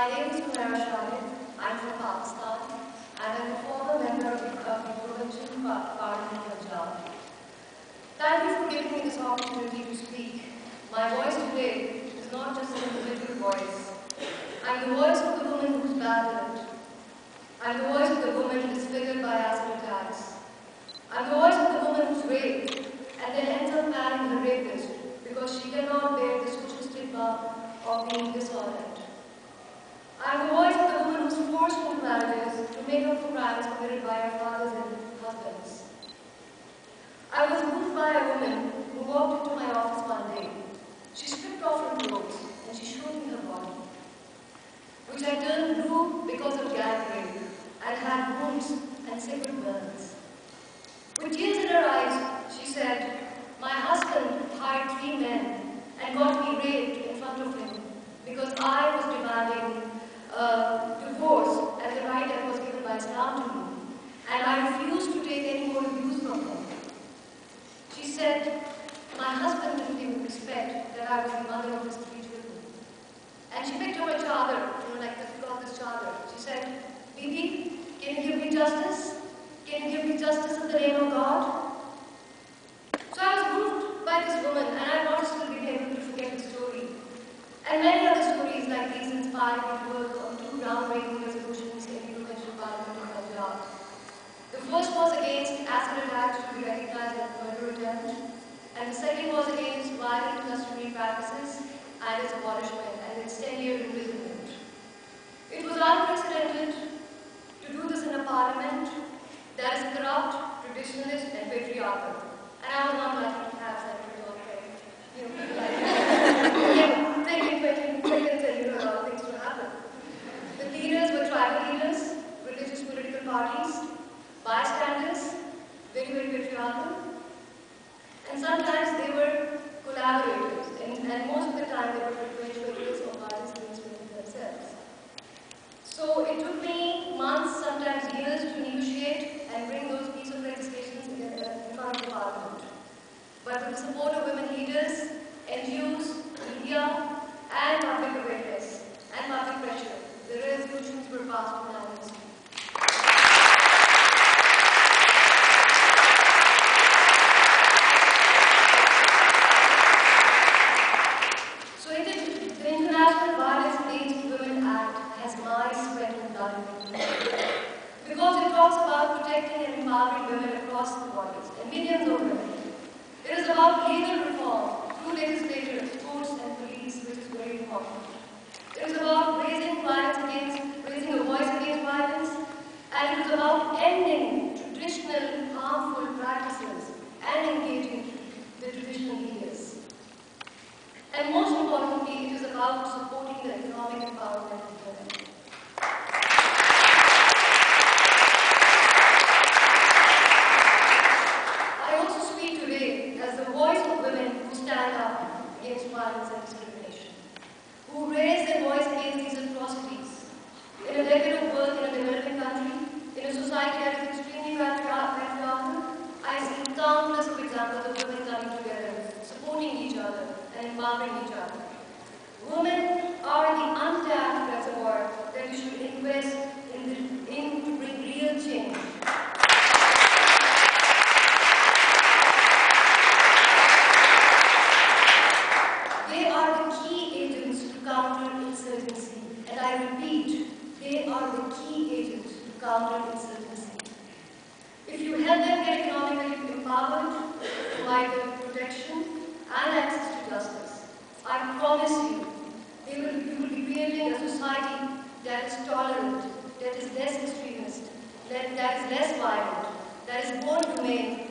My name is Humaira Shahid. I'm from Pakistan. I'm a former member of the provincial parliament of Punjab. Thank you for giving me this opportunity to speak. My voice today is not just an individual voice. I'm the voice of the woman who's battered. I'm the voice of the woman disfigured by acid attacks. I'm the voice of the woman who's raped and then ends up marrying her rapist because she cannot bear the social stigma of being dishonored. I'm the voice of the woman who's forced into marriages to make up for crimes committed by her fathers and husbands. I was moved by a woman who walked into my office one day. She stripped off her clothes and she showed me her body, which I turned blue because of gang rape and had wounds and severe burns. With tears in her eyes, she said, "My husband hired 3 men and got me raped in front of him because I was demanding divorce as a right that was given by Islam to me, and I refused to take any more abuse from him." She said, "My husband didn't even respect that I was the mother of his 3 children." And she picked up a chadar, like got this chadar. She said, "Bibi, can you give me justice? Can you give me justice in the name of God?" So I was moved by this woman, and I've not still been able to forget the story. And many other stories like these inspired me to work on 2 groundbreaking resolutions in the provincial parliament of Punjab. The first was against acid attacks to be recognized as a murder attempt, and the second was against violent customary practices and its abolishment and its 10-year imprisonment. It was unprecedented to do this in a parliament that is corrupt, traditionalist, and patriarchal. And I was not lucky to have senators on people like that. Taking 20 seconds and allow things to happen. The leaders were tribal leaders, religious political parties, bystanders, very, very patriarchal. And sometimes they were collaborators, and most of the time they were perpetrators of violence against women themselves. So it took me months, sometimes years, to negotiate and bring those pieces of legislation in front of the parliament. But with the support of women leaders, NGOs, media, and public awareness and public pressure, the resolutions were passed unanimously. So the International Violence Against Women Act has my sweat and blood in it, because it talks about protecting and empowering women across the borders, and millions of women. It is about legal reform through legislators, courts, and police, which is very important. It is about raising a voice against violence, and it is about ending traditional harmful practices and engaging the traditional leaders. And most importantly, it is about supporting the economic empowerment of women. I also speak today as the voice of women who stand up against violence and discrimination, who raise their voice against these atrocities. In a decade of work in a developing country, in a society that is extremely patriarchal, I see countless of examples of women coming together, supporting each other, and empowering each other. Women are the untapped reservoir that we should invest in to bring real change. They are the key agents to counter insurgency. And I repeat, they are the key agents to counter insurgency. If you help them get economically empowered, provide them protection and access to justice, I promise you, you will be creating a society that is tolerant, that is less extremist, that is less violent, that is more humane,